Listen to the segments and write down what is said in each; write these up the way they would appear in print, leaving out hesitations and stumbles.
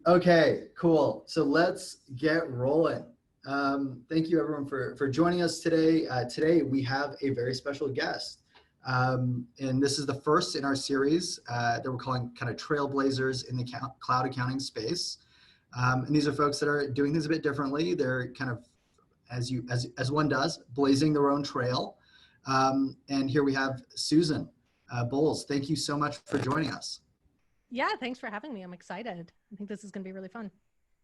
Okay, cool. So let's get rolling. Thank you everyone for joining us today. Today we have a very special guest. And this is the first in our series that we're calling kind of Trailblazers in the cloud accounting space. And these are folks that are doing things a bit differently. They're kind of, as one does, blazing their own trail. And here we have Susan Boles. Thank you so much for joining us. Yeah, thanks for having me. I'm excited. I think this is going to be really fun.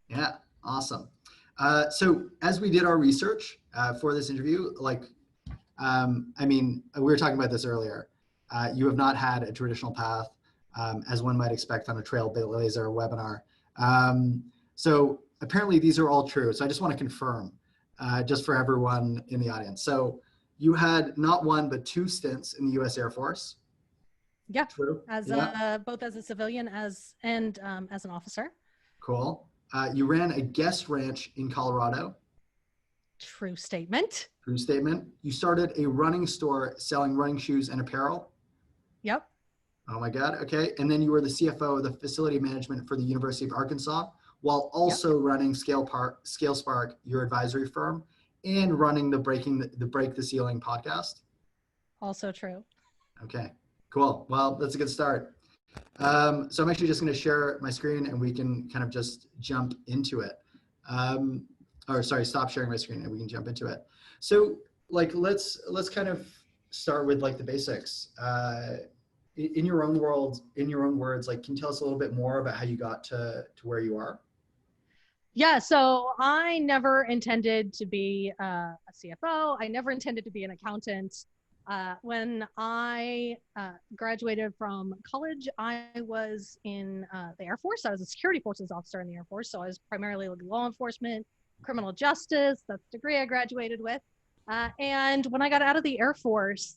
Yeah, awesome. So as we did our research for this interview, we were talking about this earlier. You have not had a traditional path, as one might expect on a Trailblazer webinar. So apparently these are all true. So I just want to confirm, just for everyone in the audience. So you had not one, but 2 stints in the U.S. Air Force. Yeah, true. As both as a civilian and as an officer. Cool. You ran a guest ranch in Colorado. True statement. True statement. You started a running store selling running shoes and apparel. Yep. Oh my God. Okay. And then you were the CFO of the facility management for the University of Arkansas, while also running ScaleSpark, your advisory firm, and running the Break the Ceiling podcast. Also true. Okay. Cool. Well, that's a good start. So I'm actually just going to share my screen and we can kind of just jump into it. Stop sharing my screen and we can jump into it. So let's kind of start with the basics. In your own words, can you tell us a little bit more about how you got to where you are? Yeah, so I never intended to be a CFO. I never intended to be an accountant. When I graduated from college, I was in the Air Force. I was a security forces officer in the Air Force. So I was primarily law enforcement, criminal justice. That's the degree I graduated with. And when I got out of the Air Force,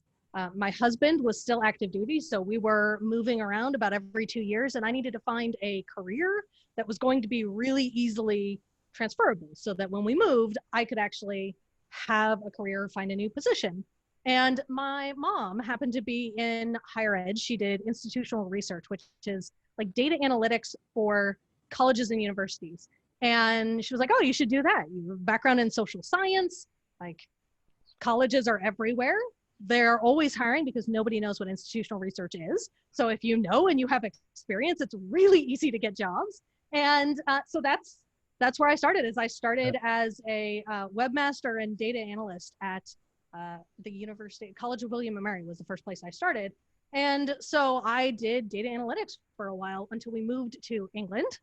my husband was still active duty. So we were moving around about every 2 years, and I needed to find a career that was going to be really easily transferable so that when we moved, I could actually have a career, find a new position. And my mom happened to be in higher ed. She did institutional research, which is like data analytics for colleges and universities. And she was like, oh, you should do that. You have a background in social science. Like, colleges are everywhere. They're always hiring because nobody knows what institutional research is. So if you know and you have experience, it's really easy to get jobs. And so that's where I started. I started as a webmaster and data analyst at the University College of William and Mary was the first place I started. And so I did data analytics for a while until we moved to England.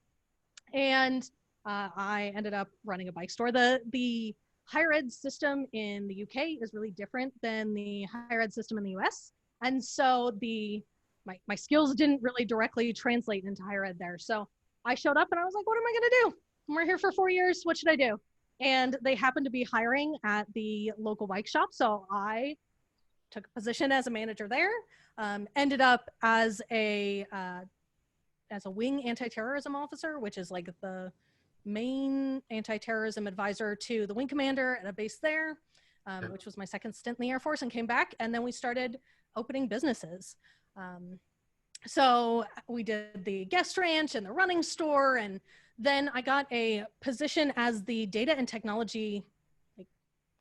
And I ended up running a bike store. The higher ed system in the UK is really different than the higher ed system in the US. And so my skills didn't really directly translate into higher ed there. So I showed up and I was like, what am I gonna do? We're here for 4 years, what should I do? And they happened to be hiring at the local bike shop. So I took a position as a manager there, ended up as a wing anti-terrorism officer, which is like the main anti-terrorism advisor to the wing commander at a base there, which was my second stint in the Air Force, and came back. And then we started opening businesses. So we did the guest ranch and the running store. And then I got a position as the data and technology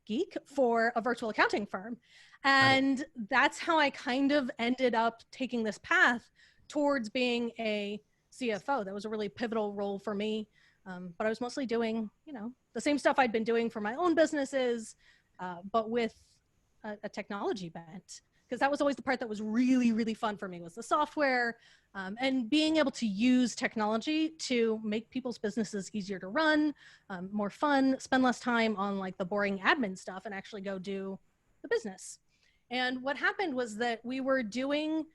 geek for a virtual accounting firm. And that's how I kind of ended up taking this path towards being a CFO. That was a really pivotal role for me. But I was mostly doing, the same stuff I'd been doing for my own businesses, but with a technology bent. Because that was always the part that was really, really fun for me, was the software and being able to use technology to make people's businesses easier to run, more fun, spend less time on the boring admin stuff and actually go do the business. And what happened was that we were doing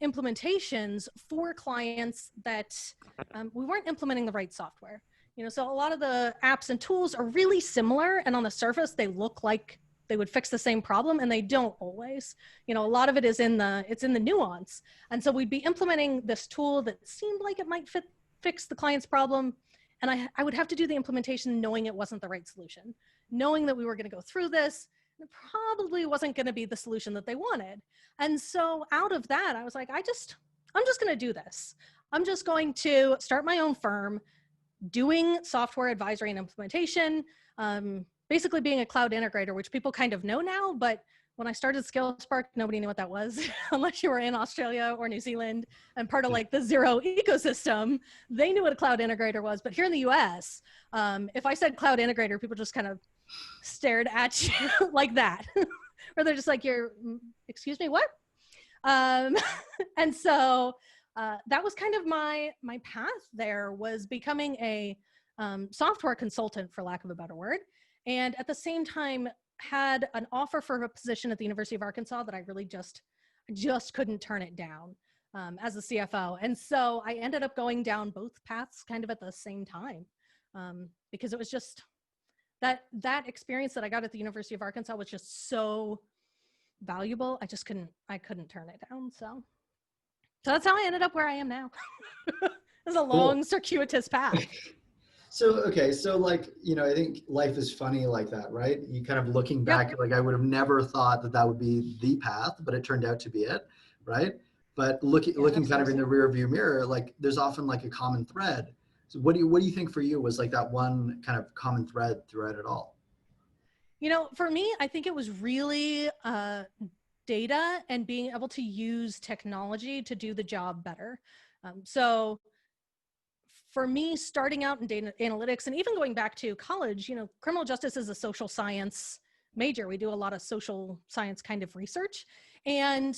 implementations for clients that we weren't implementing the right software. So a lot of the apps and tools are really similar, and on the surface they look like they would fix the same problem, and they don't always. A lot of it is in the nuance. And so we'd be implementing this tool that seemed like it might fix the client's problem, and I would have to do the implementation knowing it wasn't the right solution, knowing that we were going to go through this. It probably wasn't going to be the solution that they wanted. And so out of that, I was like, I'm just going to do this. I'm just going to start my own firm doing software advisory and implementation, basically being a cloud integrator, which people kind of know now, but when I started ScaleSpark, nobody knew what that was unless you were in Australia or New Zealand and part of like the Zero ecosystem. They knew what a cloud integrator was. But here in the US, if I said cloud integrator, people just kind of stared at you like that. Or they're just like, excuse me, what? And so that was kind of my path there, was becoming a software consultant, for lack of a better word. And at the same time, had an offer for a position at the University of Arkansas that I really just couldn't turn it down as a CFO. And so I ended up going down both paths kind of at the same time, because it was just that experience that I got at the University of Arkansas was just so valuable. I couldn't turn it down. So that's how I ended up where I am now. It's a long, circuitous path. So, okay. So like, I think life is funny like that, right? You kind of looking back, Yep. like I would have never thought that would be the path, but it turned out to be it, right? But looking kind of in the rear view mirror, like there's often like a common thread. So what do you think for you was like that one kind of common thread throughout it all? For me, I think it was really data and being able to use technology to do the job better. So for me, starting out in data analytics and even going back to college, criminal justice is a social science major. We do a lot of social science kind of research. And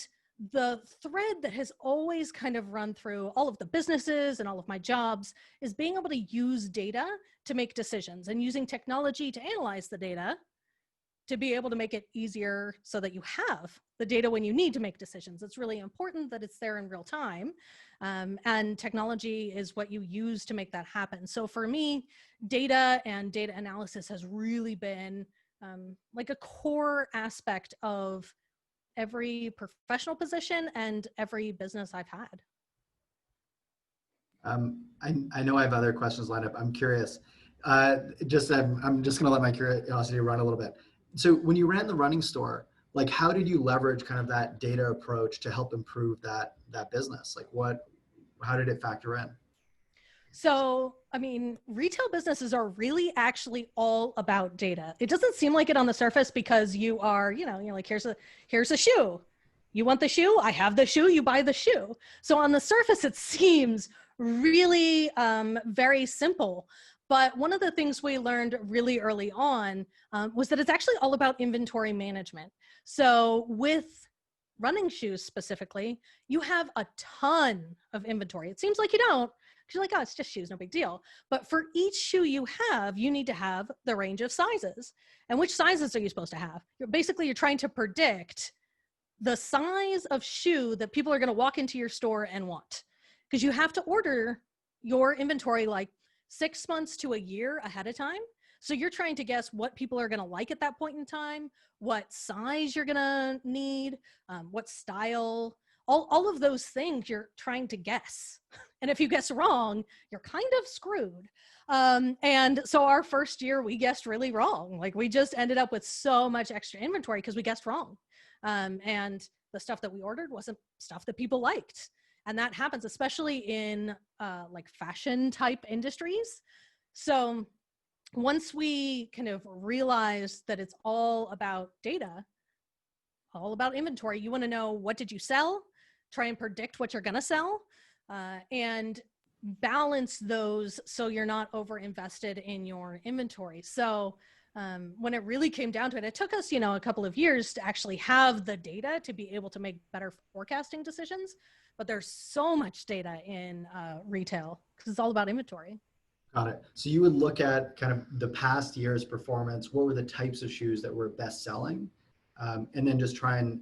the thread that has always kind of run through all of the businesses and all of my jobs is being able to use data to make decisions and using technology to analyze the data to be able to make it easier so that you have the data when you need to make decisions. It's really important that it's there in real time. And technology is what you use to make that happen. So for me, data and data analysis has really been like a core aspect of every professional position and every business I've had. I know I have other questions lined up. I'm curious. I'm just going to let my curiosity run a little bit. So when you ran the running store, like how did you leverage kind of that data approach to help improve that business? Like how did it factor in? So, I mean, retail businesses are really actually all about data. It doesn't seem like it on the surface because you are, you're like, here's a shoe. You want the shoe? I have the shoe. You buy the shoe. So on the surface, it seems really very simple. But one of the things we learned really early on was that it's actually all about inventory management. So with running shoes specifically, you have a ton of inventory. It seems like you don't, because you're like, oh, it's just shoes, no big deal. But for each shoe you have, you need to have the range of sizes. And which sizes are you supposed to have? You're trying to predict the size of shoe that people are going to walk into your store and want. Because you have to order your inventory like 6 months to a year ahead of time. So you're trying to guess what people are going to like at that point in time, what size you're going to need, what style, all of those things you're trying to guess. And if you guess wrong, you're kind of screwed. And so our first year, we guessed really wrong. Like we just ended up with so much extra inventory because we guessed wrong. And the stuff that we ordered wasn't stuff that people liked. And that happens, especially in like fashion type industries. So once we kind of realized that it's all about data, all about inventory, you want to know what did you sell, try and predict what you're going to sell, and balance those so you're not over invested in your inventory. So when it really came down to it, it took us, a couple of years to actually have the data to be able to make better forecasting decisions. But there's so much data in retail because it's all about inventory. Got it. So you would look at kind of the past year's performance. What were the types of shoes that were best selling? And then just try and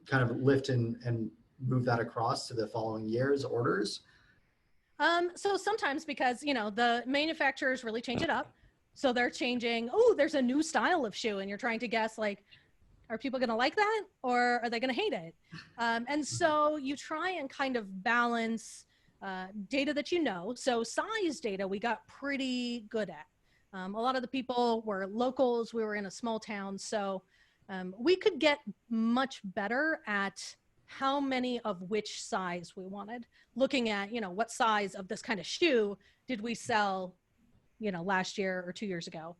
kind of lift and move that across to the following year's orders? So sometimes because, the manufacturers really change it up. So they're changing, oh, there's a new style of shoe and you're trying to guess like, are people going to like that or are they going to hate it? And so you try and kind of balance data that So size data we got pretty good at. A lot of the people were locals. We were in a small town. So we could get much better at how many of which size we wanted, looking at, you know, what size of this kind of shoe did we sell, you know, last year or 2 years ago.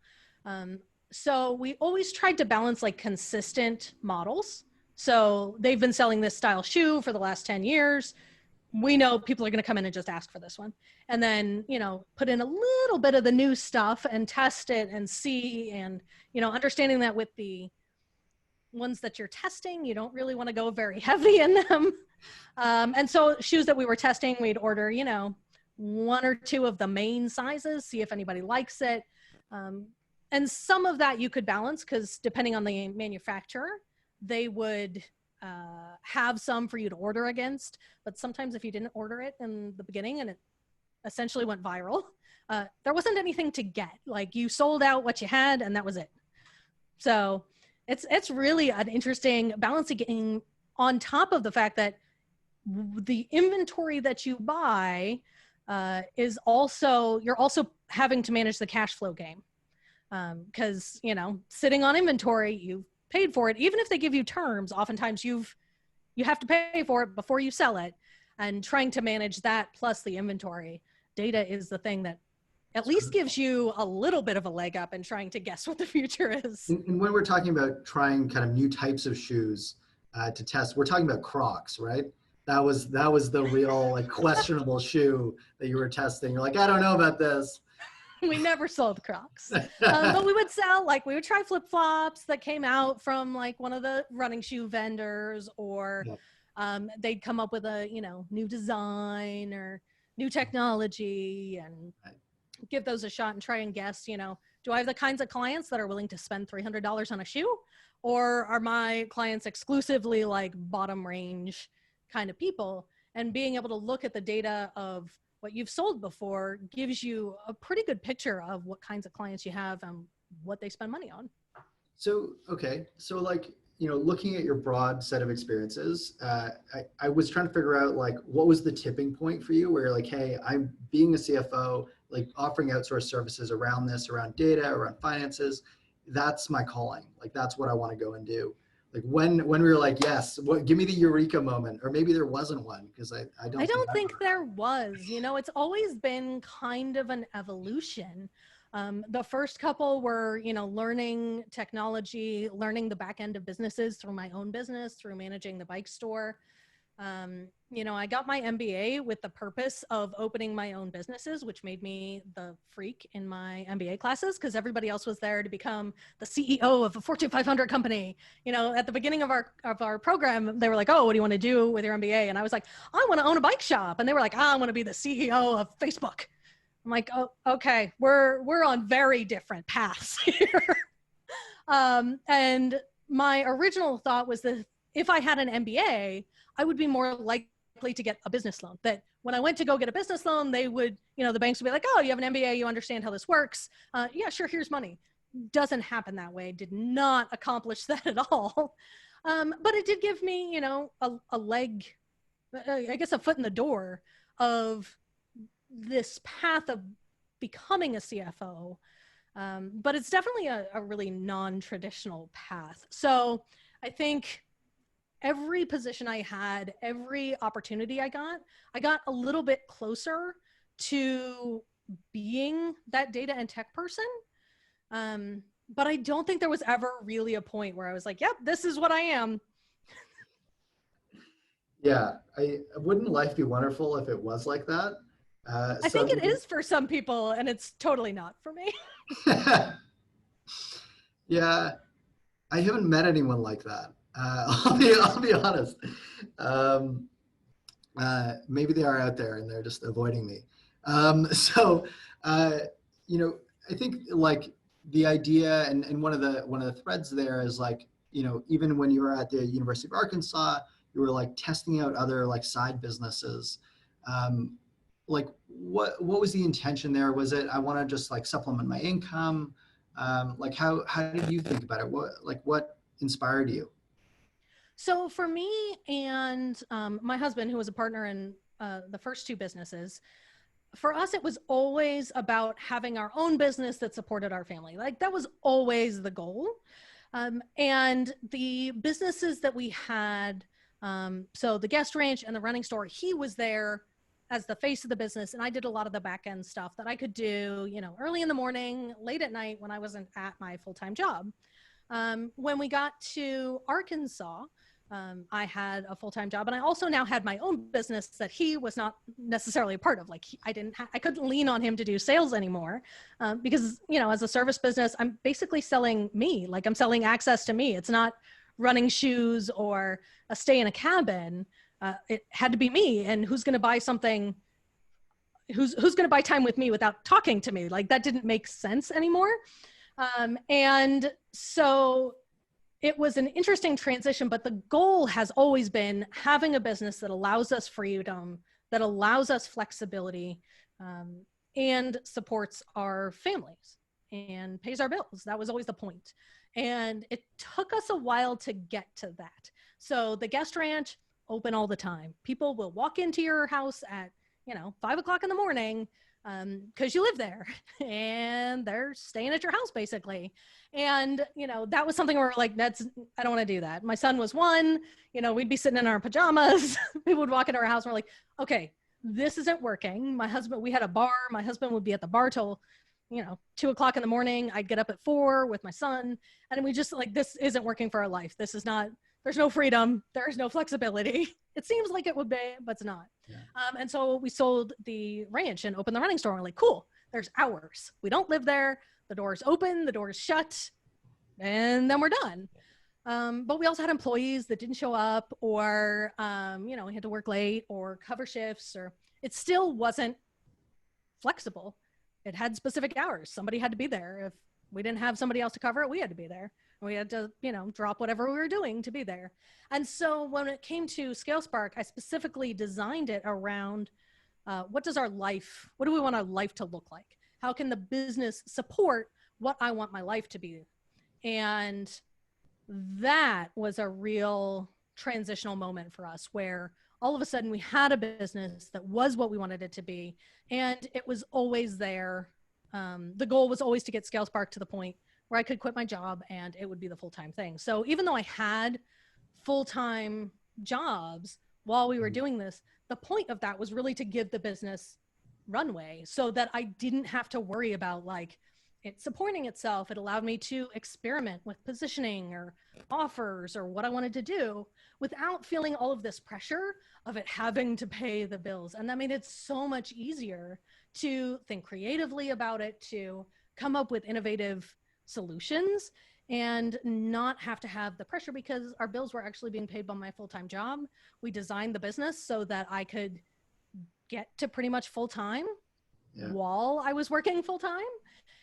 So we always tried to balance like consistent models. So they've been selling this style shoe for the last 10 years. We know people are going to come in and just ask for this one. And then, you know, put in a little bit of the new stuff and test it and see, and, you know, understanding that with the ones that you're testing, you don't really want to go very heavy in them. And so shoes that we were testing, we'd order, you know, 1 or 2 of the main sizes, see if anybody likes it. And some of that you could balance, because depending on the manufacturer, they would have some for you to order against. But sometimes if you didn't order it in the beginning and it essentially went viral, there wasn't anything to get. Like, you sold out what you had and that was it. So it's really an interesting balancing game, on top of the fact that the inventory that you buy is also, you're also having to manage the cash flow game. Because, you know, sitting on inventory, you've paid for it. Even if they give you terms, oftentimes you have to pay for it before you sell it. And trying to manage that plus the inventory data is the thing that at least gives you a little bit of a leg up in trying to guess what the future is. And when we're talking about trying kind of new types of shoes to test, we're talking about Crocs, right? That was the real like questionable shoe that you were testing. You're like, I don't know about this. We never sold Crocs, but we would sell, like, we would try flip-flops that came out from like one of the running shoe vendors, or they'd come up with a, you know, new design or new technology, and give those a shot and try and guess, you know, do I have the kinds of clients that are willing to spend $300 on a shoe, or are my clients exclusively like bottom range kind of people? And being able to look at the data of what you've sold before gives you a pretty good picture of what kinds of clients you have and what they spend money on. So, okay. So like, you know, looking at your broad set of experiences, I was trying to figure out like, what was the tipping point for you where you're like, hey, I'm being a CFO, like offering outsourced services around this, around data, around finances. That's my calling. Like, that's what I want to go and do. Like when we were like, yes, give me the eureka moment, or maybe there wasn't one, because I don't think there was, you know, it's always been kind of an evolution. The first couple were, you know, learning technology, learning the back end of businesses through my own business, through managing the bike store. You know, I got my MBA with the purpose of opening my own businesses, which made me the freak in my MBA classes, because everybody else was there to become the CEO of a Fortune 500 company. You know, at the beginning of our program, they were like, oh, what do you want to do with your MBA? And I was like, I want to own a bike shop. And they were like, I want to be the CEO of Facebook. I'm like, oh, okay, we're on very different paths here. And my original thought was that if I had an MBA, I would be more likely to get a business loan. That when I went to go get a business loan, they would, you know, the banks would be like, oh, you have an MBA, you understand how this works. Yeah, sure, here's money. Doesn't happen that way. Did not accomplish that at all. But it did give me, you know, a leg, I guess a foot in the door of this path of becoming a CFO. But it's definitely a really non-traditional path. So I think every position I had, every opportunity I got a little bit closer to being that data and tech person. But I don't think there was ever really a point where I was like, yep, this is what I am. Yeah, wouldn't life be wonderful if it was like that? I think it is for some people, and it's totally not for me. Yeah, I haven't met anyone like that. I'll be honest. Maybe they are out there and they're just avoiding me. You know, I think like the idea and one of the threads there is like, you know, even when you were at the University of Arkansas, you were like testing out other like side businesses. Like what was the intention there? Was it, I want to just like supplement my income? Like how did you think about it? What inspired you? So for me and my husband, who was a partner in the first 2 businesses, for us, it was always about having our own business that supported our family. Like that was always the goal. And the businesses that we had So the guest ranch and the running store, he was there as the face of the business. And I did a lot of the back end stuff that I could do, early in the morning, late at night when I wasn't at my full-time job. When we got to Arkansas, I had a full-time job, and I also now had my own business that he was not necessarily a part of. Like I couldn't lean on him to do sales anymore, because, as a service business, I'm basically selling me, like I'm selling access to me. It's not running shoes or a stay in a cabin. It had to be me, and who's going to buy something, who's going to buy time with me without talking to me? Like that didn't make sense anymore. And so it was an interesting transition, but the goal has always been having a business that allows us freedom, that allows us flexibility, and supports our families and pays our bills. That was always the point. And it took us a while to get to that. So the guest ranch, open all the time. People will walk into your house at, 5 o'clock in the morning, because you live there and they're staying at your house basically. And, that was something where we're like, I don't want to do that. My son was 1, we'd be sitting in our pajamas. People would walk into our house and we're like, okay, this isn't working. We had a bar. My husband would be at the bar till, 2 o'clock in the morning. I'd get up at 4 with my son. And we just like, this isn't working for our life. There's no freedom. There's no flexibility. It seems like it would be, but it's not. Yeah. And so we sold the ranch and opened the running store. And we're like, cool, there's hours. We don't live there. The door's open, the door's shut, and then we're done. But we also had employees that didn't show up, or, we had to work late or cover shifts, or it still wasn't flexible. It had specific hours. Somebody had to be there. If we didn't have somebody else to cover it, we had to be there. We had to, drop whatever we were doing to be there. And so when it came to ScaleSpark, I specifically designed it around what do we want our life to look like? How can the business support what I want my life to be? And that was a real transitional moment for us, where all of a sudden we had a business that was what we wanted it to be. And it was always there. The goal was always to get ScaleSpark to the point where I could quit my job and it would be the full-time thing. So even though I had full-time jobs while we were doing this, the point of that was really to give the business runway so that I didn't have to worry about like it supporting itself. It allowed me to experiment with positioning or offers or what I wanted to do without feeling all of this pressure of it having to pay the bills. And that made it so much easier to think creatively about it, to come up with innovative solutions and not have to have the pressure, because our bills were actually being paid by my full-time job. We designed the business so that I could get to pretty much full-time while I was working full-time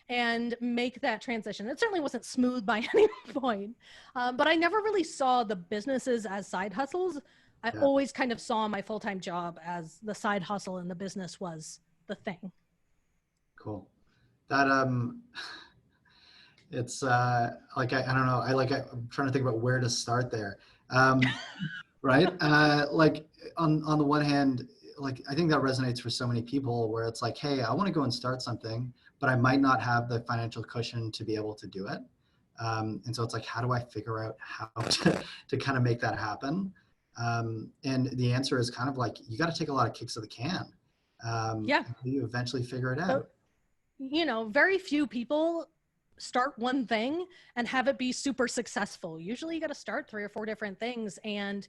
and make that transition. It certainly wasn't smooth by any point, but I never really saw the businesses as side hustles. I always kind of saw my full-time job as the side hustle and the business was the thing. Cool. That, it's like, I don't know. I'm trying to think about where to start there. Right. Like on the one hand, like, I think that resonates for so many people where it's like, hey, I want to go and start something, but I might not have the financial cushion to be able to do it. And so it's like, how do I figure out how to kind of make that happen? And the answer is kind of like, you got to take a lot of kicks of the can. You eventually figure it out. Very few people start one thing and have it be super successful. Usually you got to start 3 or 4 different things, and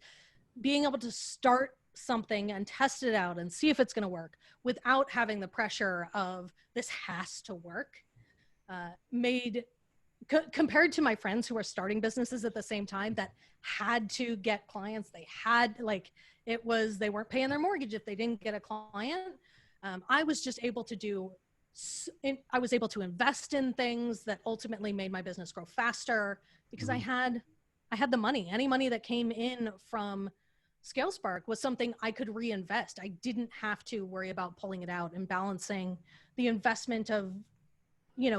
being able to start something and test it out and see if it's going to work without having the pressure of this has to work compared to my friends who are starting businesses at the same time that had to get clients. They weren't paying their mortgage if they didn't get a client. I was just able to I was able to invest in things that ultimately made my business grow faster because I had the money. Any money that came in from ScaleSpark was something I could reinvest. I didn't have to worry about pulling it out and balancing the investment of,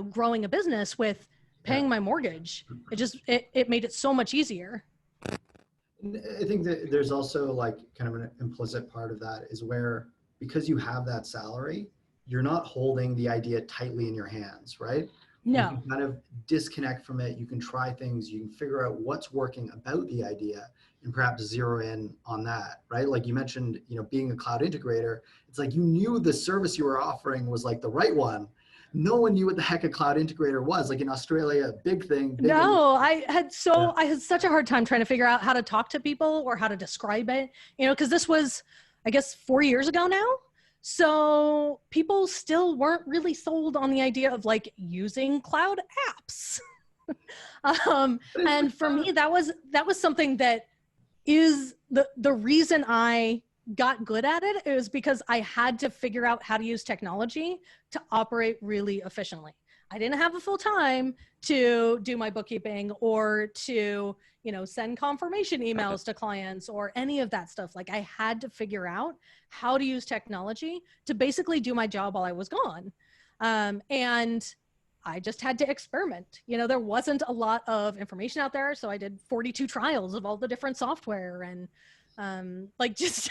growing a business with paying my mortgage. It made it so much easier. I think that there's also like kind of an implicit part of that is where, because you have that salary, you're not holding the idea tightly in your hands, right? You No. can kind of disconnect from it. You can try things. You can figure out what's working about the idea and perhaps zero in on that, right? Like you mentioned, being a cloud integrator, it's like you knew the service you were offering was like the right one. No one knew what the heck a cloud integrator was. Like in Australia, big thing, big industry. No, Yeah. I had such a hard time trying to figure out how to talk to people or how to describe it, because this was, I guess, 4 years ago now. So people still weren't really sold on the idea of like using cloud apps. And for me, that was something that is the reason I got good at it. It was because I had to figure out how to use technology to operate really efficiently. I didn't have a full time to do my bookkeeping or to, send confirmation emails to clients or any of that stuff. Like I had to figure out how to use technology to basically do my job while I was gone. And I just had to experiment. There wasn't a lot of information out there. So I did 42 trials of all the different software and like just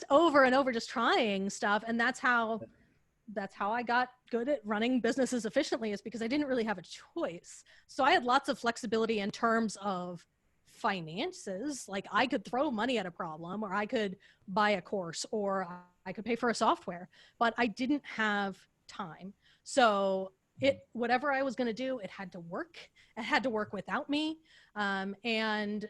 over and over, just trying stuff. And that's how I got good at running businesses efficiently, is because I didn't really have a choice. So I had lots of flexibility in terms of finances. Like I could throw money at a problem, or I could buy a course, or I could pay for a software, but I didn't have time. So whatever I was going to do, it had to work. It had to work without me. And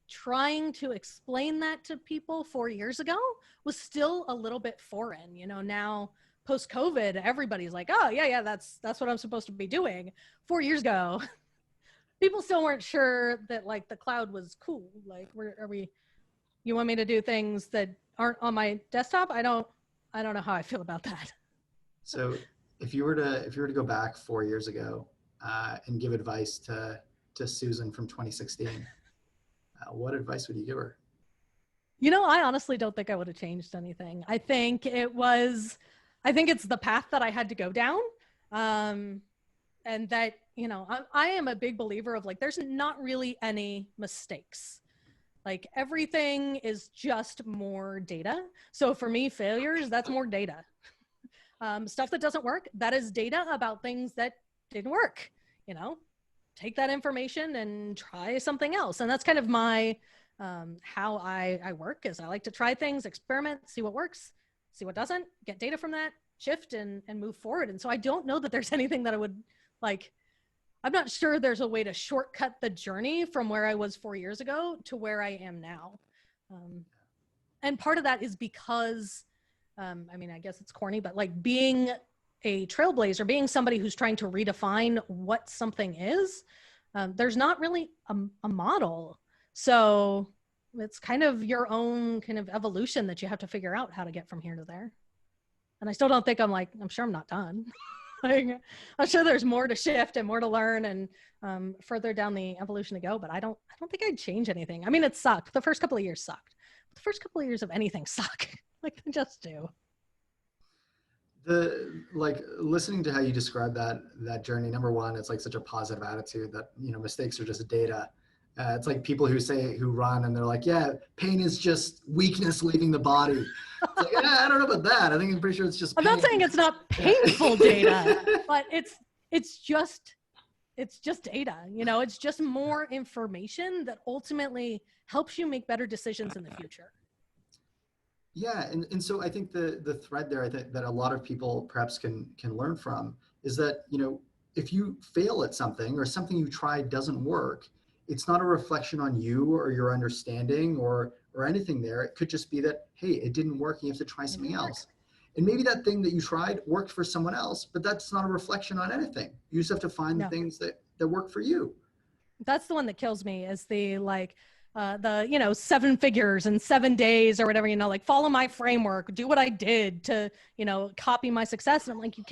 trying to explain that to people 4 years ago was still a little bit foreign. Now post-COVID, everybody's like, oh yeah, that's what I'm supposed to be doing. 4 years ago, people still weren't sure that like the cloud was cool. Like, you want me to do things that aren't on my desktop? I don't know how I feel about that. So if you were to go back 4 years ago and give advice to Susan from 2016, what advice would you give her? I honestly don't think I would have changed anything. I think it's the path that I had to go down. And that, I am a big believer of like, there's not really any mistakes. Like everything is just more data. So for me, failures, that's more data. Stuff that doesn't work, that is data about things that didn't work. Take that information and try something else. And that's kind of my, how I work, is I like to try things, experiment, see what works, see what doesn't, get data from that, shift and move forward. And so I don't know that there's anything that I would like, I'm not sure there's a way to shortcut the journey from where I was 4 years ago to where I am now. And part of that is because, I guess it's corny, but like being a trailblazer, being somebody who's trying to redefine what something is, there's not really a model. So it's kind of your own kind of evolution that you have to figure out how to get from here to there. And I still don't think I'm sure I'm not done. Like, I'm sure there's more to shift and more to learn and further down the evolution to go, but I don't think I'd change anything. It sucked. The first couple of years sucked. The first couple of years of anything suck. Like they just do. Listening to how you describe that journey, number one, it's like such a positive attitude that mistakes are just data. It's like people who run and they're like, yeah, pain is just weakness leaving the body. It's like, yeah, I don't know about that. I'm pretty sure it's just pain. I'm not saying it's not painful data, but it's just data. It's just more information that ultimately helps you make better decisions in the future. Yeah, and so I think the thread there, I think that a lot of people perhaps can learn from is that, if you fail at something or something you tried doesn't work, it's not a reflection on you or your understanding or anything there. It could just be that, hey, it didn't work and you have to try something else. And maybe that thing that you tried worked for someone else, but that's not a reflection on anything. You just have to find the things that work for you. That's the one that kills me, is the 7 figures in 7 days or whatever, like follow my framework, do what I did to, copy my success. And I'm like, you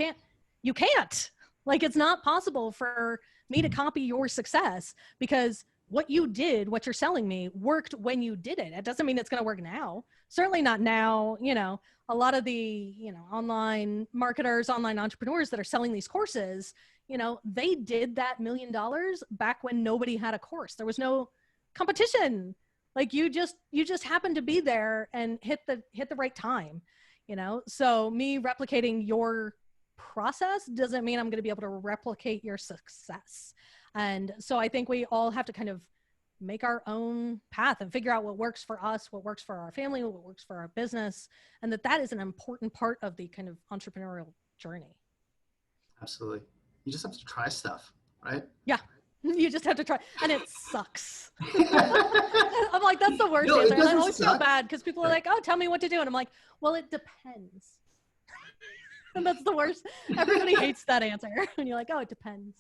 can't, like, it's not possible for me to copy your success, because what you did, what you're selling me, worked when you did it. It doesn't mean it's going to work now. Certainly not now. A lot of the, online marketers, online entrepreneurs that are selling these courses, they did that $1 million back when nobody had a course. There was no competition. Like you just happened to be there and hit the right time, so me replicating your process doesn't mean I'm going to be able to replicate your success. And so I think we all have to kind of make our own path and figure out what works for us, what works for our family, what works for our business, and that is an important part of the kind of entrepreneurial journey. Absolutely. You just have to try stuff, right? Yeah. You just have to try, and it sucks. I'm like, that's the worst answer. And I always feel bad because people are like, oh, tell me what to do. And I'm like, well, it depends. And that's the worst. Everybody hates that answer. And you're like, oh, it depends.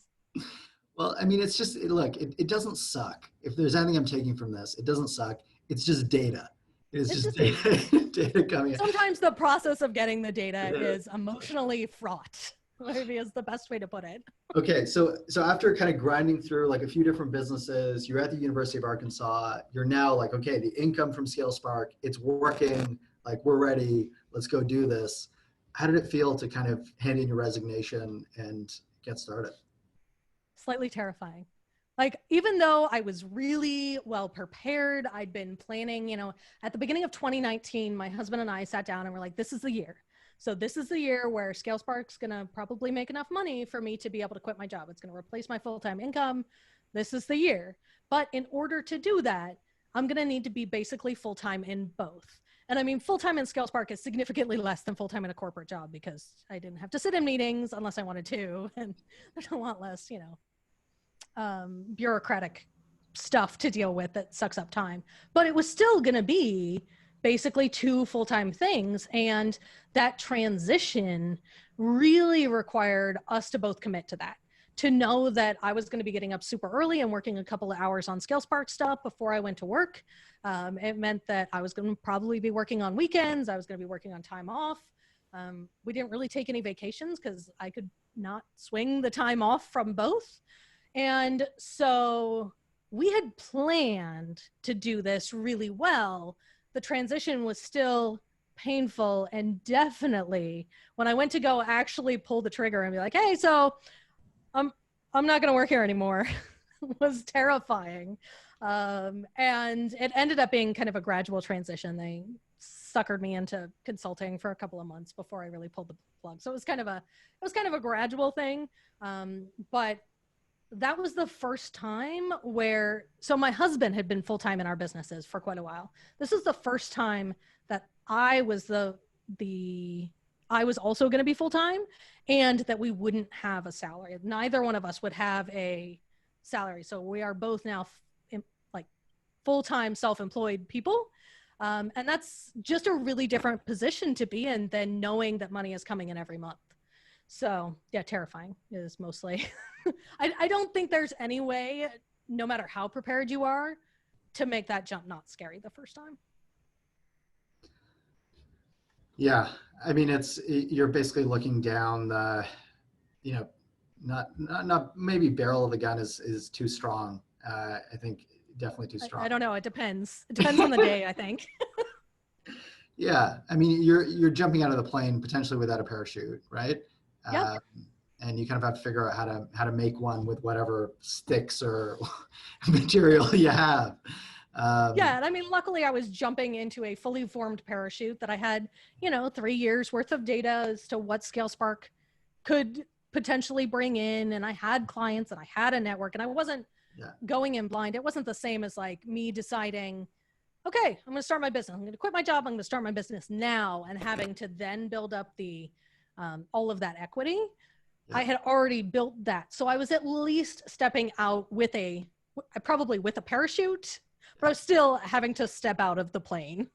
Well, I mean, it's just, look, it doesn't suck. If there's anything I'm taking from this, it doesn't suck. It's just data. It's just data, data coming in. Sometimes the process of getting the data is emotionally fraught. Maybe is the best way to put it. Okay, so after kind of grinding through like a few different businesses, you're at the University of Arkansas, you're now like, okay, the income from ScaleSpark, it's working, like we're ready, let's go do this. How did it feel to kind of hand in your resignation and get started? Slightly terrifying. Like, even though I was really well prepared, I'd been planning, at the beginning of 2019, my husband and I sat down and we're like, this is the year. So this is the year where ScaleSpark's going to probably make enough money for me to be able to quit my job. It's going to replace my full-time income. This is the year. But in order to do that, I'm going to need to be basically full-time in both. And I mean, full-time in ScaleSpark is significantly less than full-time in a corporate job because I didn't have to sit in meetings unless I wanted to. And there's a lot less, bureaucratic stuff to deal with that sucks up time. But it was still going to be basically 2 full-time things. And that transition really required us to both commit to that, to know that I was going to be getting up super early and working a couple of hours on ScaleSpark stuff before I went to work. It meant that I was going to probably be working on weekends. I was going to be working on time off. We didn't really take any vacations because I could not swing the time off from both. And so we had planned to do this really well. The transition was still painful, and definitely when I went to go actually pull the trigger and be like, hey, so I'm not going to work here anymore, was terrifying. And it ended up being kind of a gradual transition. They suckered me into consulting for a couple of months before I really pulled the plug. So it was kind of a gradual thing. But that was the first time so my husband had been full-time in our businesses for quite a while. This is the first time that I was I was also going to be full-time and that we wouldn't have a salary. Neither one of us would have a salary. So we are both now like full-time self-employed people. And that's just a really different position to be in than knowing that money is coming in every month. So yeah, terrifying is mostly, I don't think there's any way, no matter how prepared you are, to make that jump not scary the first time. Yeah, I mean, you're basically looking down the, not maybe barrel of the gun is too strong. I think definitely too strong. I don't know. It depends. It depends on the day, I think. Yeah, I mean, you're jumping out of the plane potentially without a parachute, right? Yep. And you kind of have to figure out how to make one with whatever sticks or material you have. Yeah, and I mean, luckily I was jumping into a fully formed parachute that I had, 3 years worth of data as to what ScaleSpark could potentially bring in. And I had clients and I had a network, and I wasn't going in blind. It wasn't the same as like me deciding, okay, I'm going to start my business. I'm going to quit my job. I'm going to start my business now, and having to then build up all of that equity. Yeah. I had already built that. So I was at least stepping out probably with a parachute, but I was still having to step out of the plane.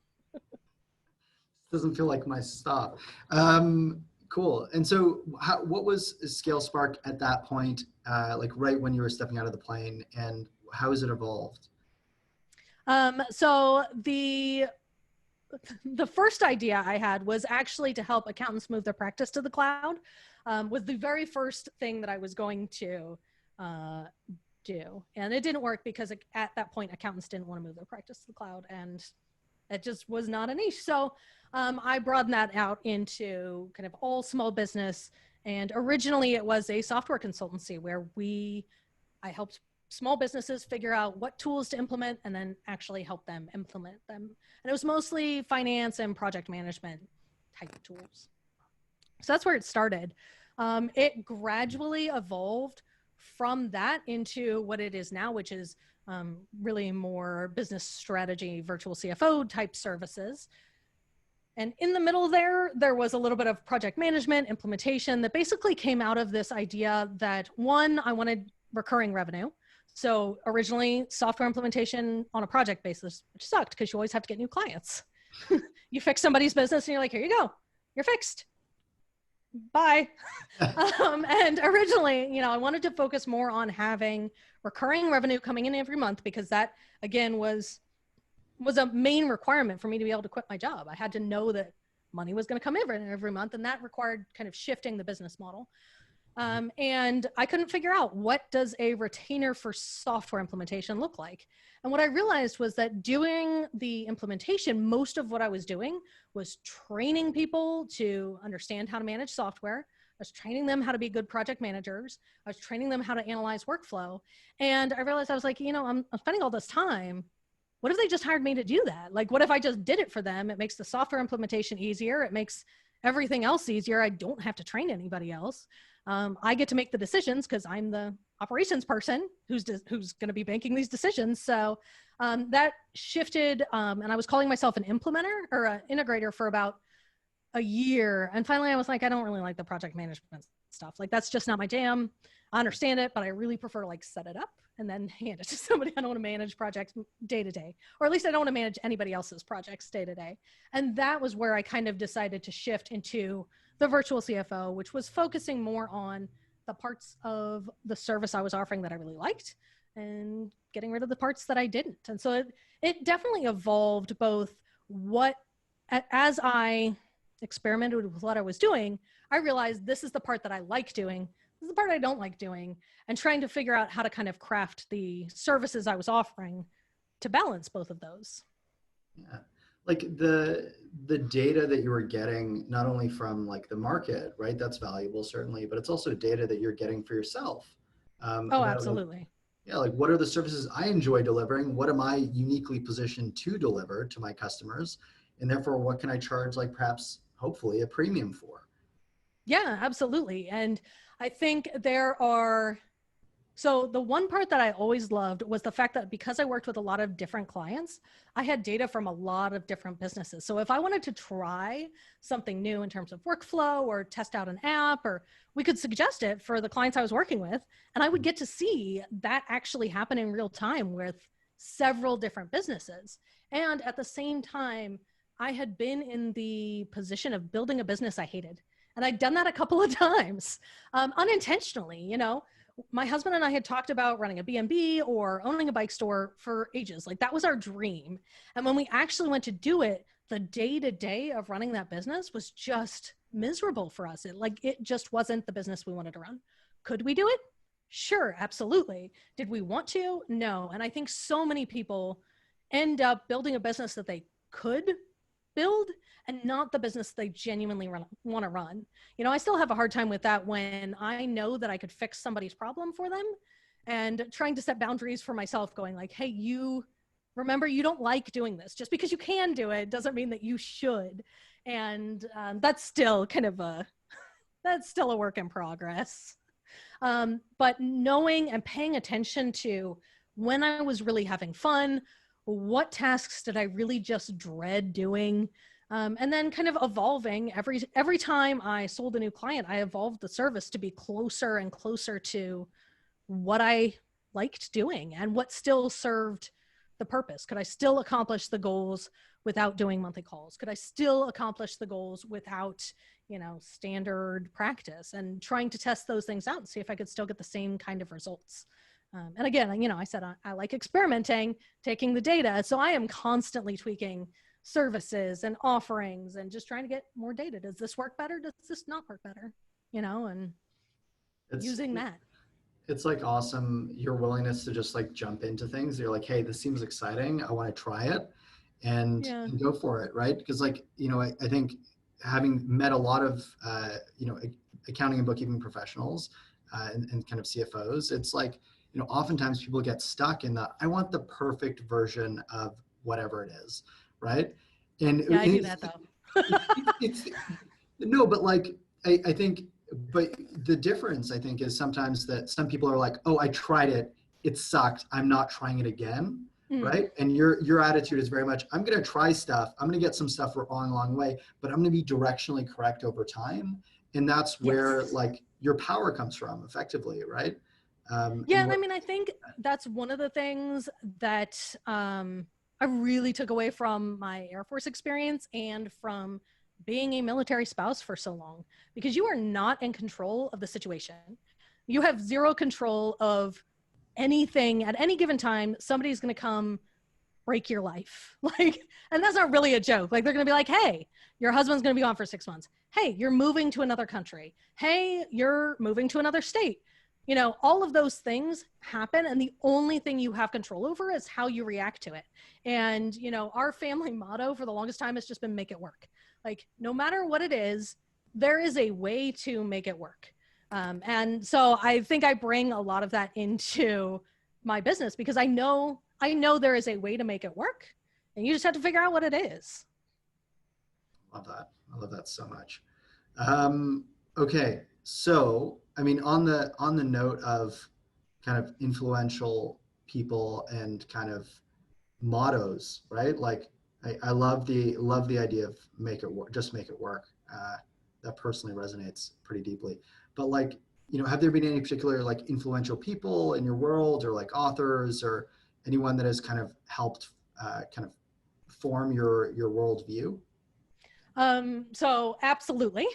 Doesn't feel like my stuff. Cool. And so what was ScaleSpark at that point, like right when you were stepping out of the plane, and how has it evolved? So the first idea I had was actually to help accountants move their practice to the cloud. Was the very first thing that I was going to do. And it didn't work because at that point, accountants didn't want to move their practice to the cloud, and it just was not a niche. So I broadened that out into kind of all small business. And originally it was a software consultancy where I helped small businesses figure out what tools to implement and then actually help them implement them. And it was mostly finance and project management type tools. So that's where it started. It gradually evolved from that into what it is now, which is really more business strategy, virtual CFO type services. And in the middle there was a little bit of project management, implementation that basically came out of this idea that, one, I wanted recurring revenue. So originally software implementation on a project basis, which sucked because you always have to get new clients. You fix somebody's business and you're like, here you go, you're fixed. Bye. And originally, I wanted to focus more on having recurring revenue coming in every month, because that, again, was a main requirement for me to be able to quit my job. I had to know that money was going to come in every month, and that required kind of shifting the business model. And I couldn't figure out, what does a retainer for software implementation look like? And what I realized was that doing the implementation, most of what I was doing was training people to understand how to manage software. I was training them how to be good project managers. I was training them how to analyze workflow. And I realized, I was like, I'm spending all this time. What if they just hired me to do that? Like, what if I just did it for them? It makes the software implementation easier. It makes everything else easier. I don't have to train anybody else. I get to make the decisions because I'm the operations person who's going to be making these decisions. So that shifted, and I was calling myself an implementer or an integrator for about a year. And finally I was like, I don't really like the project management stuff. Like, that's just not my jam. I understand it, but I really prefer to, like, set it up and then hand it to somebody. I don't want to manage projects day to day, or at least I don't want to manage anybody else's projects day to day. And that was where I kind of decided to shift into the virtual CFO, which was focusing more on the parts of the service I was offering that I really liked, and getting rid of the parts that I didn't. And so it definitely evolved, both as I experimented with what I was doing, I realized this is the part that I like doing. This is the part I don't like doing, and trying to figure out how to kind of craft the services I was offering to balance both of those. Yeah. Like the data that you were getting, not only from like the market, right? That's valuable, certainly, but it's also data that you're getting for yourself. About, Absolutely. like what are the services I enjoy delivering? What am I uniquely positioned to deliver to my customers? And therefore, what can I charge, like perhaps, hopefully, a premium for? Yeah, absolutely. And I think so the one part that I always loved was the fact that, because I worked with a lot of different clients, I had data from a lot of different businesses. So if I wanted to try something new in terms of workflow, or test out an app, or we could suggest it for the clients I was working with, and I would get to see that actually happen in real time with several different businesses. And at the same time, I had been in the position of building a business I hated. And I'd done that a couple of times, unintentionally. My husband and I had talked about running a B&B or owning a bike store for ages. Like, that was our dream. And when we actually went to do it, the day-to-day of running that business was just miserable for us. It just wasn't the business we wanted to run. Could we do it? Sure, absolutely. Did we want to? No. And I think so many people end up building a business that they could build, and not the business they genuinely want to run. I still have a hard time with that when I know that I could fix somebody's problem for them, and trying to set boundaries for myself, going like, hey, remember, you don't like doing this. Just because you can do it doesn't mean that you should. And that's still that's still a work in progress. But knowing and paying attention to when I was really having fun, what tasks did I really just dread doing? And then kind of evolving every time I sold a new client, I evolved the service to be closer and closer to what I liked doing and what still served the purpose. Could I still accomplish the goals without doing monthly calls? Could I still accomplish the goals without, standard practice, and trying to test those things out and see if I could still get the same kind of results. And again, I said, I like experimenting, taking the data. So I am constantly tweaking services and offerings and just trying to get more data. Does this work better? Does this not work better? And using that. It's like awesome, your willingness to just like jump into things. You're like, hey, this seems exciting. I want to try it and go for it, right? Because like, I think having met a lot of, accounting and bookkeeping professionals and kind of CFOs, it's like, oftentimes people get stuck in I want the perfect version of whatever it is, right? And I do that though. No, but like, I think but the difference, I think, is sometimes that some people are like, oh, I tried it, it sucked, I'm not trying it again, right? And your attitude is very much, I'm going to try stuff, I'm going to get some stuff wrong along the way, but I'm going to be directionally correct over time. And that's where Yes. like your power comes from effectively, right? Yeah, And and I what, mean, I think that's one of the things that I really took away from my Air Force experience and from being a military spouse for so long, because you are not in control of the situation. You have zero control of anything at any given time. Somebody's going to come break your life. Like, and that's not really a joke. Like, they're going to be like, hey, your husband's going to be gone for 6 months. Hey, you're moving to another country. Hey, you're moving to another state. You know, all of those things happen. And the only thing you have control over is how you react to it. And, you know, our family motto for the longest time has just been make it work. Like, no matter what it is, there is a way to make it work. And so I think I bring a lot of that into my business because I know there is a way to make it work, and you just have to figure out what it is. love that. I love that so much. Okay, so I mean, on the note of kind of influential people and kind of mottos, right? Like I love the idea of make it work, just make it work. That personally resonates pretty deeply. But like, you know, have there been any particular like influential people in your world, or like authors, or anyone that has kind of helped kind of form your worldview? So absolutely.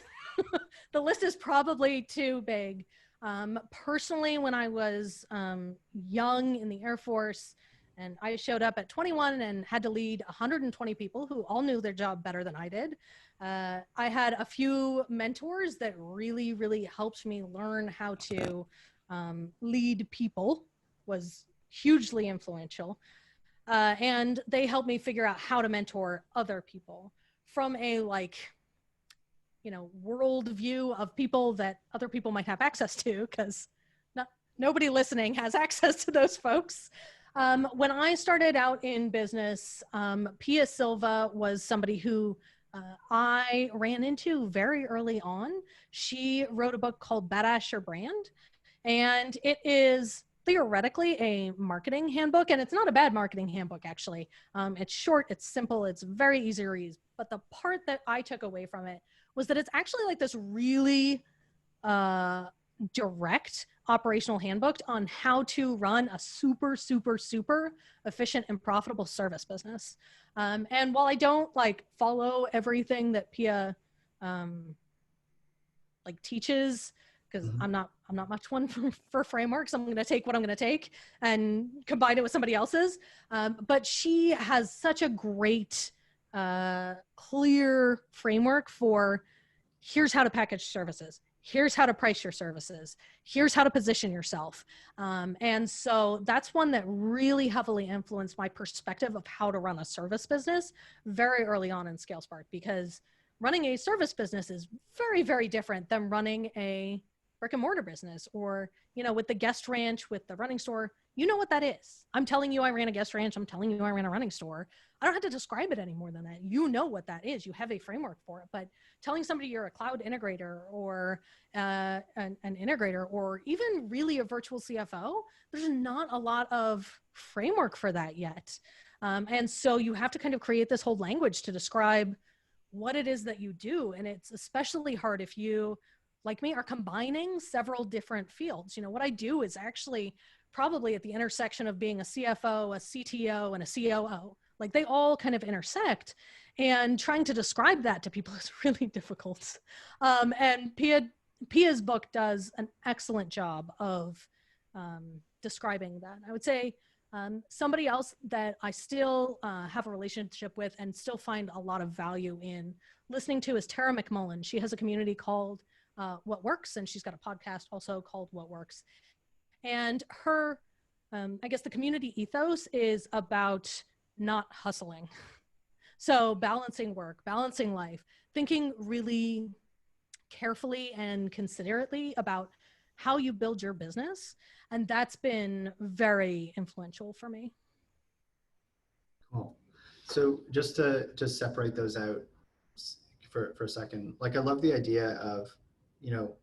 The list is probably too big. Personally, when I was young in the Air Force, and I showed up at 21 and had to lead 120 people who all knew their job better than I did. I had a few mentors that really, really helped me learn how to lead people, was hugely influential. And they helped me figure out how to mentor other people from a like, you know, world view of people that other people might have access to, because nobody listening has access to those folks. When I started out in business, Pia Silva was somebody who I ran into very early on. She wrote a book called Badass Your Brand, and it is theoretically a marketing handbook, and it's not a bad marketing handbook, actually. It's short, it's simple, it's very easy to read. But the part that I took away from it was that it's actually like this really direct operational handbook on how to run a super, super, super efficient and profitable service business. And while I don't like follow everything that Pia like teaches, because Mhm. I'm not much one for frameworks. I'm going to take what I'm going to take and combine it with somebody else's. But she has such a great, clear framework for here's how to package services. Here's how to price your services. Here's how to position yourself. And so that's one that really heavily influenced my perspective of how to run a service business very early on in ScaleSpark, because running a service business is very, very different than running a brick and mortar business, or, you know, with the guest ranch, with the running store. You know what that is. I'm telling you I ran a guest ranch. I'm telling you I ran a running store. I don't have to describe it any more than that. You know what that is. You have a framework for it. But telling somebody you're a cloud integrator or an integrator, or even really a virtual CFO, there's not a lot of framework for that yet. And so you have to kind of create this whole language to describe what it is that you do. And it's especially hard if you, like me, are combining several different fields. You know, what I do is actually probably at the intersection of being a CFO, a CTO, and a COO. Like, they all kind of intersect, and trying to describe that to people is really difficult. And Pia's book does an excellent job of describing that. I would say somebody else that I still have a relationship with and still find a lot of value in listening to is Tara McMullen. She has a community called What Works, and she's got a podcast also called What Works. And her, I guess the community ethos is about not hustling. So balancing work, balancing life, thinking really carefully and considerately about how you build your business. And that's been very influential for me. Cool. So just to just separate those out for a second, like I love the idea of, you know,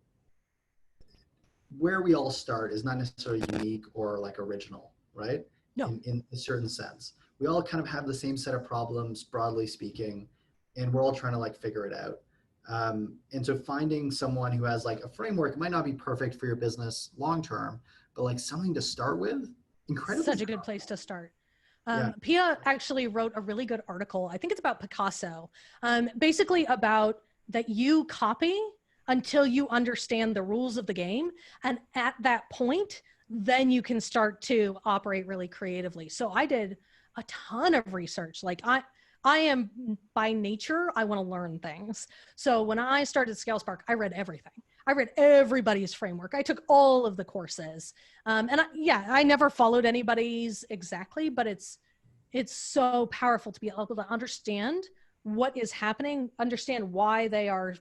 where we all start is not necessarily unique or like original, right? No. In a certain sense, we all kind of have the same set of problems, broadly speaking, and we're all trying to like figure it out. And so finding someone who has like a framework might not be perfect for your business long term, but like something to start with, incredibly Such a good place to start. Yeah. Pia actually wrote a really good article. I think it's about Picasso, basically about that you copy until you understand the rules of the game. And at that point, then you can start to operate really creatively. So I did a ton of research. Like I am by nature, I want to learn things. So when I started ScaleSpark, I read everything. I read everybody's framework. I took all of the courses. I never followed anybody's exactly, but it's so powerful to be able to understand what is happening, understand why they are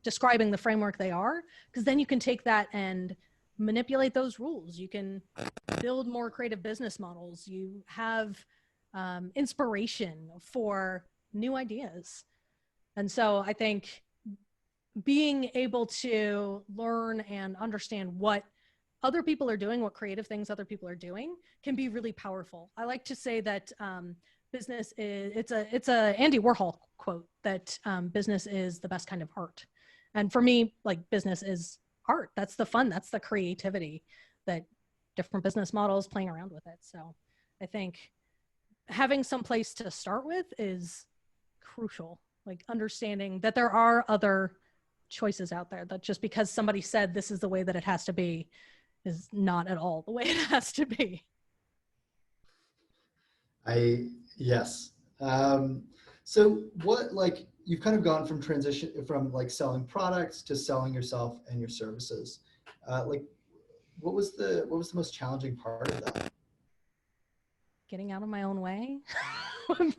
describing the framework they are, because then you can take that and manipulate those rules. You can build more creative business models. You have inspiration for new ideas. And so I think being able to learn and understand what other people are doing, what creative things other people are doing, can be really powerful. I like to say that business is, it's a Andy Warhol quote that business is the best kind of art. And for me, like business is art. That's the fun. That's the creativity, that different business models, playing around with it. So I think having some place to start with is crucial. Like understanding that there are other choices out there, that just because somebody said this is the way that it has to be is not at all the way it has to be. Yes. So what, like, you've kind of gone from transition from like selling products to selling yourself and your services. Like, what was the most challenging part of that? Getting out of my own way,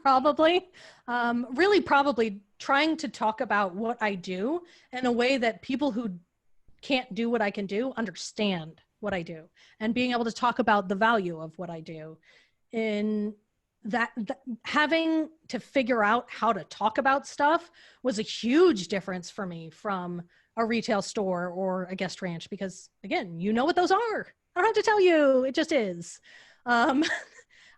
probably. Really, probably trying to talk about what I do in a way that people who can't do what I can do understand what I do, and being able to talk about the value of what I do. In that having to figure out how to talk about stuff was a huge difference for me from a retail store or a guest ranch, because again, you know what those are. I don't have to tell you, it just is.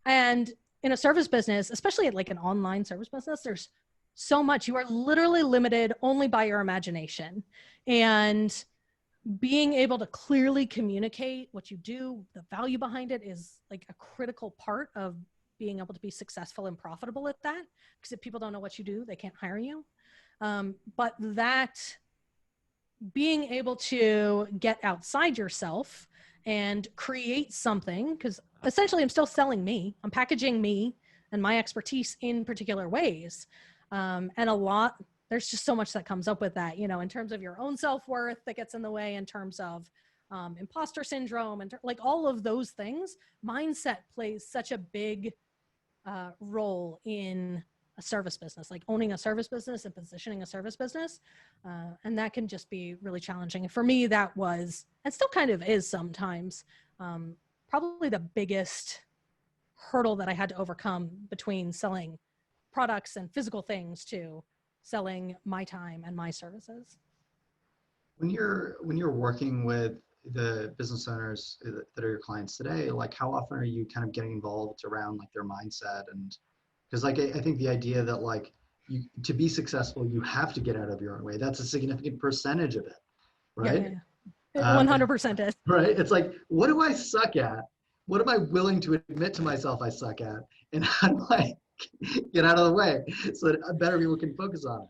And in a service business, especially like an online service business, there's so much. You are literally limited only by your imagination. And being able to clearly communicate what you do, the value behind it, is like a critical part of being able to be successful and profitable at that. Because if people don't know what you do, they can't hire you. But that being able to get outside yourself and create something, because essentially I'm still selling me, I'm packaging me and my expertise in particular ways. And there's just so much that comes up with that, you know, in terms of your own self-worth that gets in the way, in terms of imposter syndrome, and like all of those things. Mindset plays such a big role in a service business, like owning a service business and positioning a service business. And that can just be really challenging. And for me, that was, and still kind of is sometimes, probably the biggest hurdle that I had to overcome between selling products and physical things to selling my time and my services. When you're working with the business owners that are your clients today, like how often are you kind of getting involved around like their mindset? And because like I think the idea that like to be successful, you have to get out of your own way. That's a significant percentage of it, right? Yeah. 100% is. Right. It's like, what do I suck at? What am I willing to admit to myself I suck at? And how do I get out of the way so that better people can focus on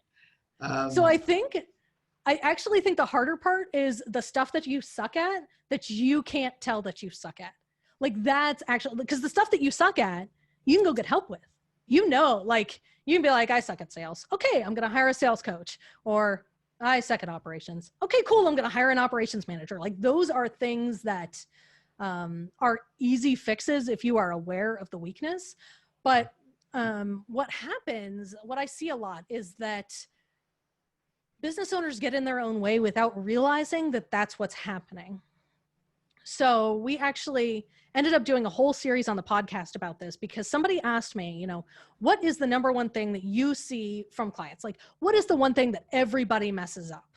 it? So I actually think the harder part is the stuff that you suck at that you can't tell that you suck at. Like that's actually, because the stuff that you suck at, you can go get help with. You know, like you can be like, I suck at sales. Okay, I'm going to hire a sales coach. Or I suck at operations. Okay, cool. I'm going to hire an operations manager. Like those are things that are easy fixes if you are aware of the weakness. But what happens, what I see a lot is that business owners get in their own way without realizing that that's what's happening. So we actually ended up doing a whole series on the podcast about this, because somebody asked me, you know, what is the number one thing that you see from clients? Like, what is the one thing that everybody messes up?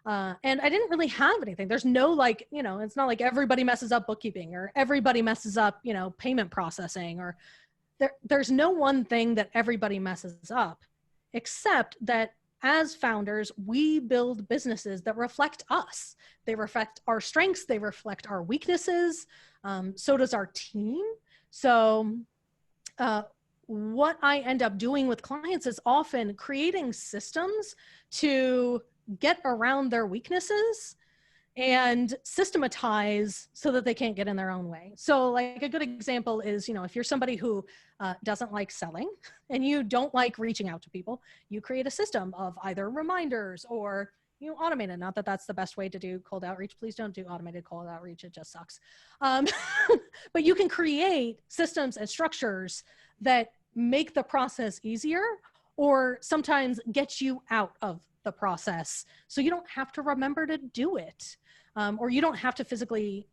And I didn't really have anything. There's no like, it's not like everybody messes up bookkeeping or everybody messes up, payment processing, or there's no one thing that everybody messes up, except that as founders, we build businesses that reflect us. They reflect our strengths. They reflect our weaknesses. So does our team. So what I end up doing with clients is often creating systems to get around their weaknesses and systematize so that they can't get in their own way. So like a good example is, if you're somebody who doesn't like selling and you don't like reaching out to people, you create a system of either reminders or you automate it. Not that that's the best way to do cold outreach. Please don't do automated cold outreach. It just sucks. But you can create systems and structures that make the process easier or sometimes get you out of the process. So you don't have to remember to do it. Or you don't have to physically,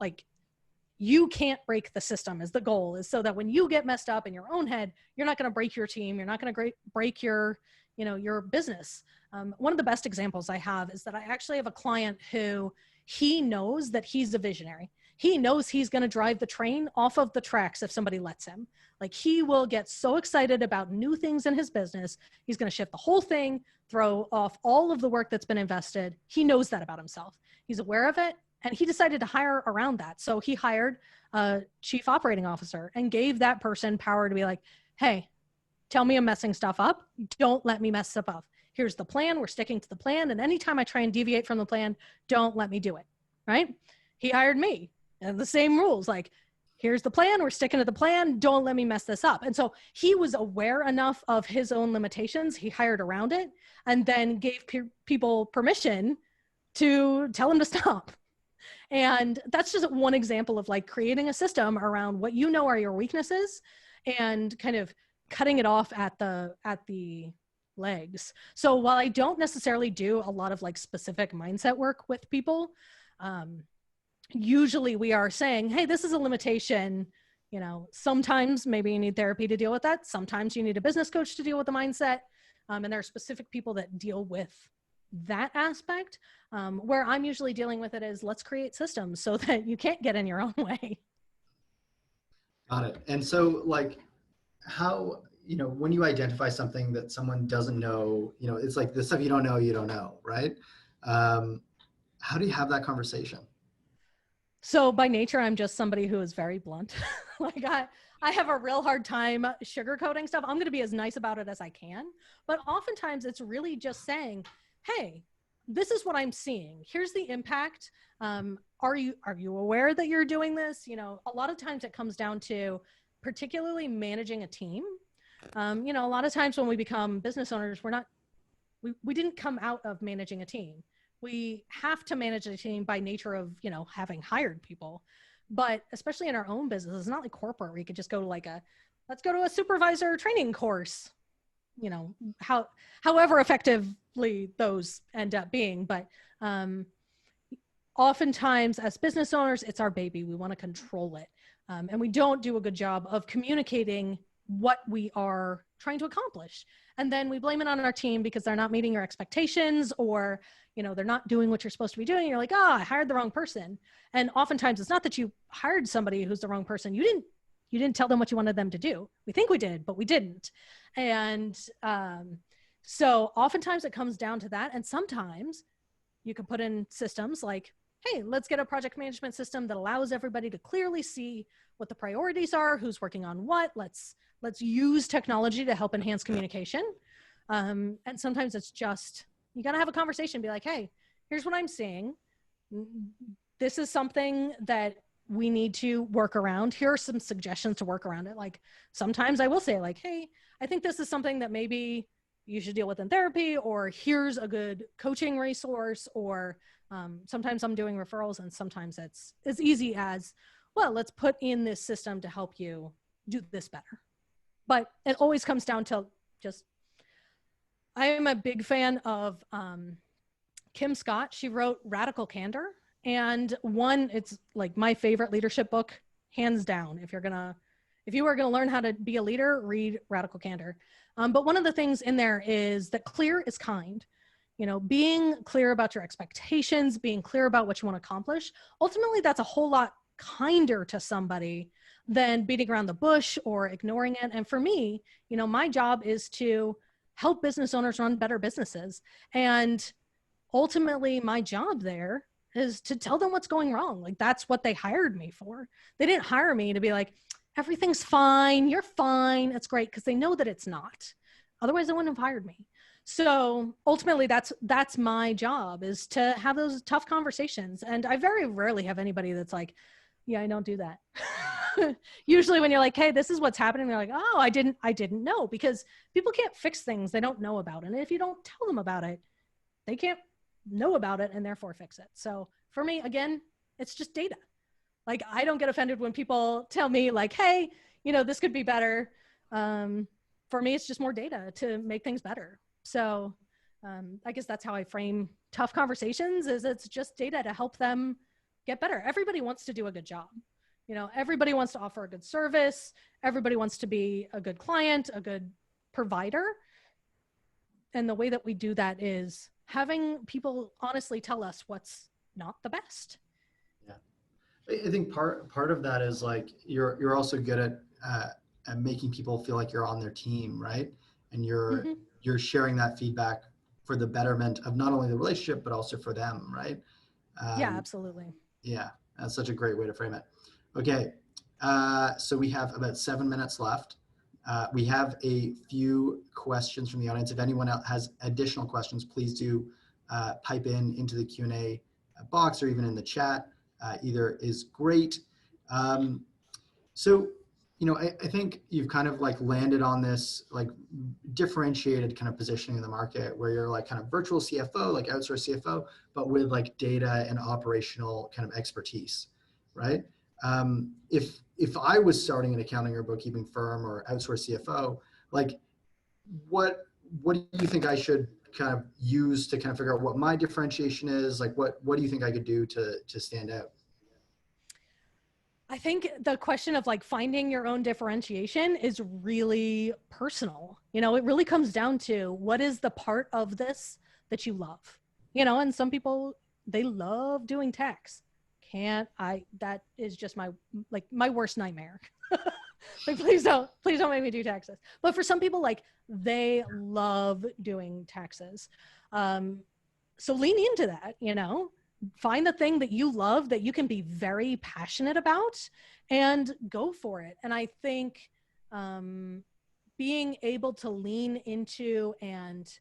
you can't break the system is the goal, is so that when you get messed up in your own head, you're not going to break your team. You're not going to break your, your business. One of the best examples I have is that I actually have a client who he knows that he's a visionary. He knows he's going to drive the train off of the tracks if somebody lets him. Like he will get so excited about new things in his business. He's going to shift the whole thing, throw off all of the work that's been invested. He knows that about himself. He's aware of it. And he decided to hire around that. So he hired a chief operating officer and gave that person power to be like, hey, tell me I'm messing stuff up. Don't let me mess stuff up. Here's the plan. We're sticking to the plan. And anytime I try and deviate from the plan, don't let me do it. Right? He hired me. And the same rules, like, here's the plan. We're sticking to the plan. Don't let me mess this up. And so he was aware enough of his own limitations. He hired around it and then gave people permission to tell him to stop. And that's just one example of like creating a system around what are your weaknesses and kind of cutting it off at the legs. So while I don't necessarily do a lot of like specific mindset work with people, usually we are saying, hey, this is a limitation. Sometimes maybe you need therapy to deal with that. Sometimes you need a business coach to deal with the mindset. And there are specific people that deal with that aspect. Where I'm usually dealing with it is let's create systems so that you can't get in your own way. Got it. And so like how, when you identify something that someone doesn't know, it's like the stuff you don't know, right? How do you have that conversation? So by nature, I'm just somebody who is very blunt. Like I have a real hard time sugarcoating stuff. I'm going to be as nice about it as I can. But oftentimes it's really just saying, hey, this is what I'm seeing. Here's the impact. Are you aware that you're doing this? A lot of times it comes down to particularly managing a team. A lot of times when we become business owners, we didn't come out of managing a team. We have to manage a team by nature of, having hired people. But especially in our own business, it's not like corporate where you could just go to let's go to a supervisor training course, however effectively those end up being. But oftentimes as business owners, it's our baby. We want to control it. And we don't do a good job of communicating what we are trying to accomplish. And then we blame it on our team because they're not meeting your expectations or, they're not doing what you're supposed to be doing. You're like, I hired the wrong person. And oftentimes it's not that you hired somebody who's the wrong person. You didn't tell them what you wanted them to do. We think we did, but we didn't. And so oftentimes it comes down to that. And sometimes you can put in systems like, hey, let's get a project management system that allows everybody to clearly see what the priorities are, who's working on what. Let's use technology to help enhance communication. And sometimes it's just, you got to have a conversation, be like, hey, here's what I'm seeing. This is something that we need to work around. Here are some suggestions to work around it. Like sometimes I will say like, hey, I think this is something that maybe you should deal with in therapy, or here's a good coaching resource, or sometimes I'm doing referrals, and sometimes it's as easy as, well, let's put in this system to help you do this better. But it always comes down to just, I am a big fan of Kim Scott. She wrote Radical Candor. And it's like my favorite leadership book, hands down. If you are going to learn how to be a leader, read Radical Candor. But one of the things in there is that clear is kind. being clear about your expectations, being clear about what you want to accomplish, ultimately that's a whole lot kinder to somebody than beating around the bush or ignoring it. And for me, my job is to help business owners run better businesses. And ultimately my job there is to tell them what's going wrong. Like, that's what they hired me for. They didn't hire me to be like, everything's fine, you're fine, it's great, because they know that it's not. Otherwise they wouldn't have hired me. So ultimately that's my job, is to have those tough conversations. And I very rarely have anybody that's like, yeah, I don't do that. Usually when you're like, hey, this is what's happening, they're like, oh, I didn't know, because people can't fix things they don't know about. And if you don't tell them about it, they can't know about it and therefore fix it. So for me, again, it's just data. Like, I don't get offended when people tell me like, hey, this could be better. For me, it's just more data to make things better. So I guess that's how I frame tough conversations, is it's just data to help them get better. Everybody wants to do a good job. Everybody wants to offer a good service. Everybody wants to be a good client, a good provider. And the way that we do that is having people honestly tell us what's not the best. Yeah. I think part of that is like, you're also good at making people feel like you're on their team, right? And you're sharing that feedback for the betterment of not only the relationship, but also for them, right? Yeah, absolutely. Yeah, that's such a great way to frame it. Okay, so we have about 7 minutes left. We have a few questions from the audience. If anyone else has additional questions, please do pipe into the Q&A box, or even in the chat. Either is great. So, I think you've kind of like landed on this like differentiated kind of positioning in the market, where you're like kind of virtual CFO, like outsourced CFO, but with like data and operational kind of expertise, right? If I was starting an accounting or bookkeeping firm or outsourced CFO, like what do you think I should kind of use to kind of figure out what my differentiation is? Like what do you think I could do to stand out? I think the question of like finding your own differentiation is really personal. It really comes down to, what is the part of this that you love? And some people, they love doing tax. That is just my worst nightmare. Like, please don't make me do taxes. But for some people, like, they love doing taxes. So lean into that, find the thing that you love, that you can be very passionate about, and go for it. And I think being able to lean into and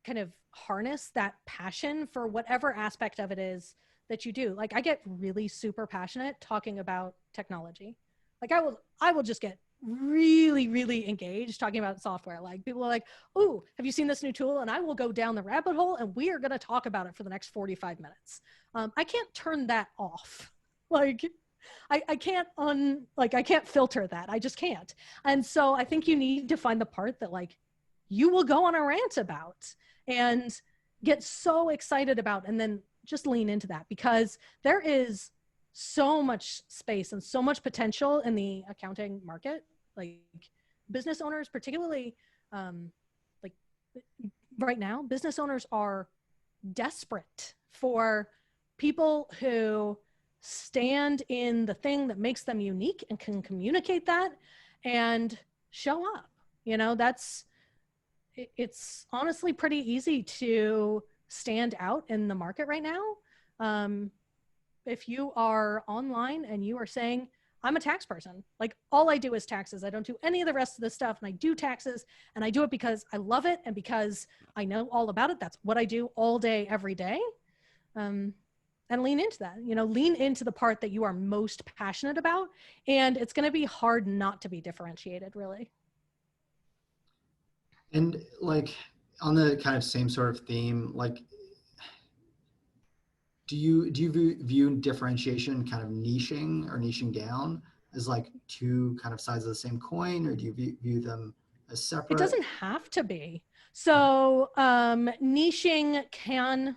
kind of harness that passion for whatever aspect of it is that you do. Like, I get really super passionate talking about technology. Like, I will just get really, really engaged talking about software. Like, people are like, oh, have you seen this new tool? And I will go down the rabbit hole, and we are going to talk about it for the next 45 minutes. I can't turn that off. Like, I can't I can't filter that. I just can't. And so I think you need to find the part that like you will go on a rant about and get so excited about, and then just lean into that, because there is so much space and so much potential in the accounting market. Like, business owners, particularly like right now, business owners are desperate for people who stand in the thing that makes them unique and can communicate that and show up. It's honestly pretty easy to stand out in the market right now. If you are online and you are saying, I'm a tax person, like, all I do is taxes, I don't do any of the rest of the stuff, and I do taxes, and I do it because I love it and because I know all about it. That's what I do all day, every day. And lean into that, lean into the part that you are most passionate about. And it's going to be hard not to be differentiated, really. And like, on the kind of same sort of theme, like, do you view differentiation kind of niching or niching down as like two kind of sides of the same coin, or do you view them as separate? It doesn't have to be. So niching can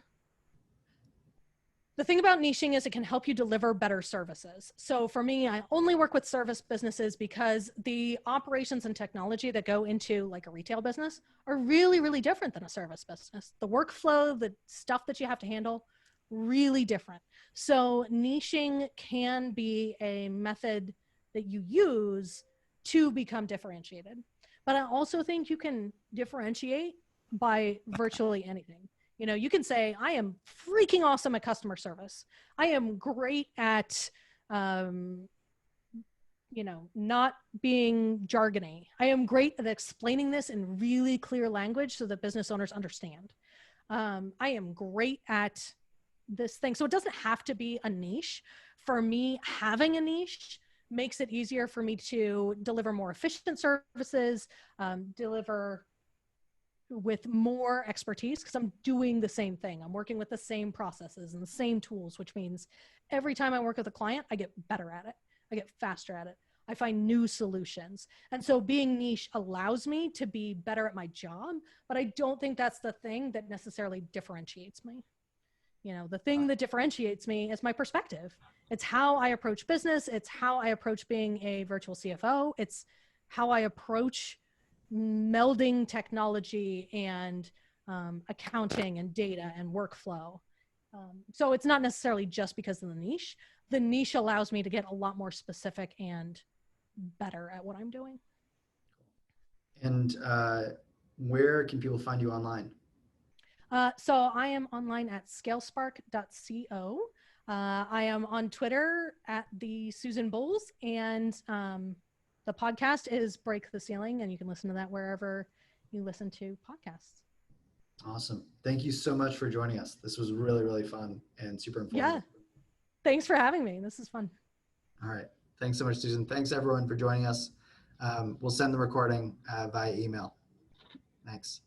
The thing about niching is it can help you deliver better services. So for me, I only work with service businesses because the operations and technology that go into like a retail business are really, really different than a service business. The workflow, the stuff that you have to handle, really different. So niching can be a method that you use to become differentiated. But I also think you can differentiate by virtually anything. You know, you can say, I am freaking awesome at customer service. I am great at, not being jargony. I am great at explaining this in really clear language so that business owners understand. I am great at this thing. So it doesn't have to be a niche. For me, having a niche makes it easier for me to deliver more efficient services, deliver with more expertise because I'm doing the same thing. I'm working with the same processes and the same tools, which means every time I work with a client, I get better at it. I get faster at it. I find new solutions. And so being niche allows me to be better at my job, but I don't think that's the thing that necessarily differentiates me. You know, the thing that differentiates me is my perspective. It's how I approach business. It's how I approach being a virtual CFO. It's how I approach melding technology and accounting and data and workflow. So it's not necessarily just because of the niche. The niche allows me to get a lot more specific and better at what I'm doing. And where can people find you online? So I am online at scalespark.co. I am on Twitter at the Susan Boles, and the podcast is Break the Ceiling, and you can listen to that wherever you listen to podcasts. Awesome. Thank you so much for joining us. This was really, really fun and super informative. Yeah. Thanks for having me. This is fun. All right. Thanks so much, Susan. Thanks everyone for joining us. We'll send the recording via email. Thanks.